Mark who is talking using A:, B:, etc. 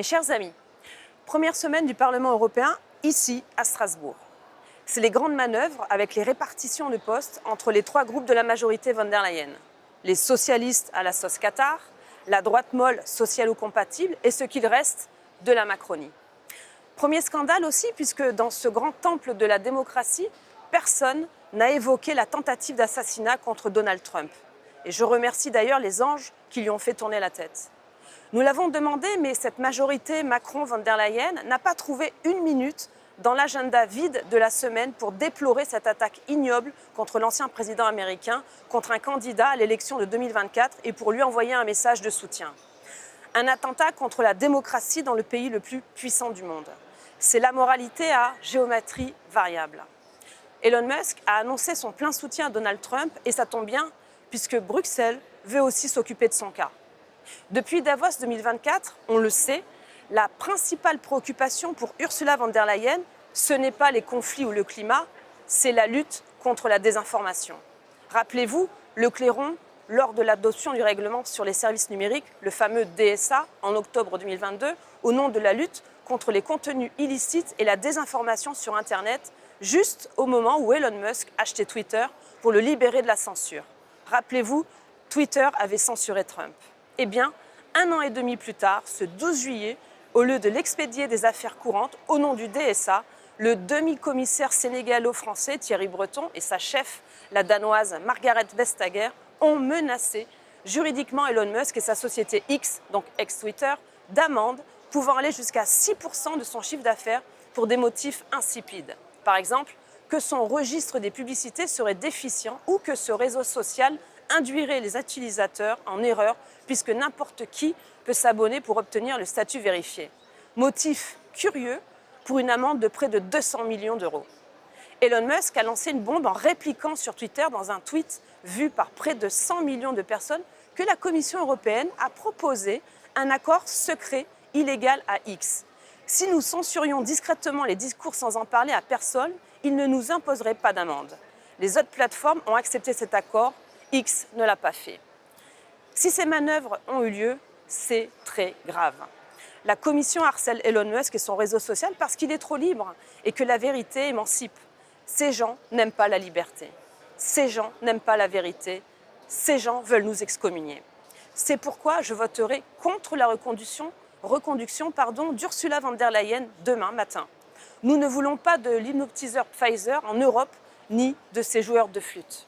A: Mes chers amis, première semaine du Parlement européen, ici, à Strasbourg. C'est les grandes manœuvres avec les répartitions de postes entre les trois groupes de la majorité von der Leyen. Les socialistes à la sauce Qatar, la droite molle socialo-compatible et ce qu'il reste de la Macronie. Premier scandale aussi, puisque dans ce grand temple de la démocratie, personne n'a évoqué la tentative d'assassinat contre Donald Trump. Et je remercie d'ailleurs les anges qui lui ont fait tourner la tête. Nous l'avons demandé, mais cette majorité Macron-von der Leyen n'a pas trouvé une minute dans l'agenda vide de la semaine pour déplorer cette attaque ignoble contre l'ancien président américain, contre un candidat à l'élection de 2024 et pour lui envoyer un message de soutien. Un attentat contre la démocratie dans le pays le plus puissant du monde. C'est la moralité à géométrie variable. Elon Musk a annoncé son plein soutien à Donald Trump et ça tombe bien puisque Bruxelles veut aussi s'occuper de son cas. Depuis Davos 2024, on le sait, la principale préoccupation pour Ursula von der Leyen, ce n'est pas les conflits ou le climat, c'est la lutte contre la désinformation. Rappelez-vous, le clairon, lors de l'adoption du règlement sur les services numériques, le fameux DSA, en octobre 2022, au nom de la lutte contre les contenus illicites et la désinformation sur Internet, juste au moment où Elon Musk achetait Twitter pour le libérer de la censure. Rappelez-vous, Twitter avait censuré Trump. Eh bien, 1 an et demi plus tard, ce 12 juillet, au lieu de l'expédier des affaires courantes, au nom du DSA, le demi-commissaire sénégalo-français Thierry Breton et sa chef, la danoise Margaret Vestager, ont menacé juridiquement Elon Musk et sa société X, donc ex-Twitter, d'amendes pouvant aller jusqu'à 6% de son chiffre d'affaires pour des motifs insipides. Par exemple, que son registre des publicités serait déficient ou que ce réseau social induirait les utilisateurs en erreur puisque n'importe qui peut s'abonner pour obtenir le statut vérifié. Motif curieux pour une amende de près de 200 millions d'euros. Elon Musk a lancé une bombe en répliquant sur Twitter dans un tweet vu par près de 100 millions de personnes que la Commission européenne a proposé un accord secret illégal à X. Si nous censurions discrètement les discours sans en parler à personne, il ne nous imposerait pas d'amende. Les autres plateformes ont accepté cet accord, X ne l'a pas fait. Si ces manœuvres ont eu lieu, c'est très grave. La Commission harcèle Elon Musk et son réseau social parce qu'il est trop libre et que la vérité émancipe. Ces gens n'aiment pas la liberté. Ces gens n'aiment pas la vérité. Ces gens veulent nous excommunier. C'est pourquoi je voterai contre la reconduction d'Ursula von der Leyen demain matin. Nous ne voulons pas de l'hypnotiseur Pfizer en Europe ni de ses joueurs de flûte.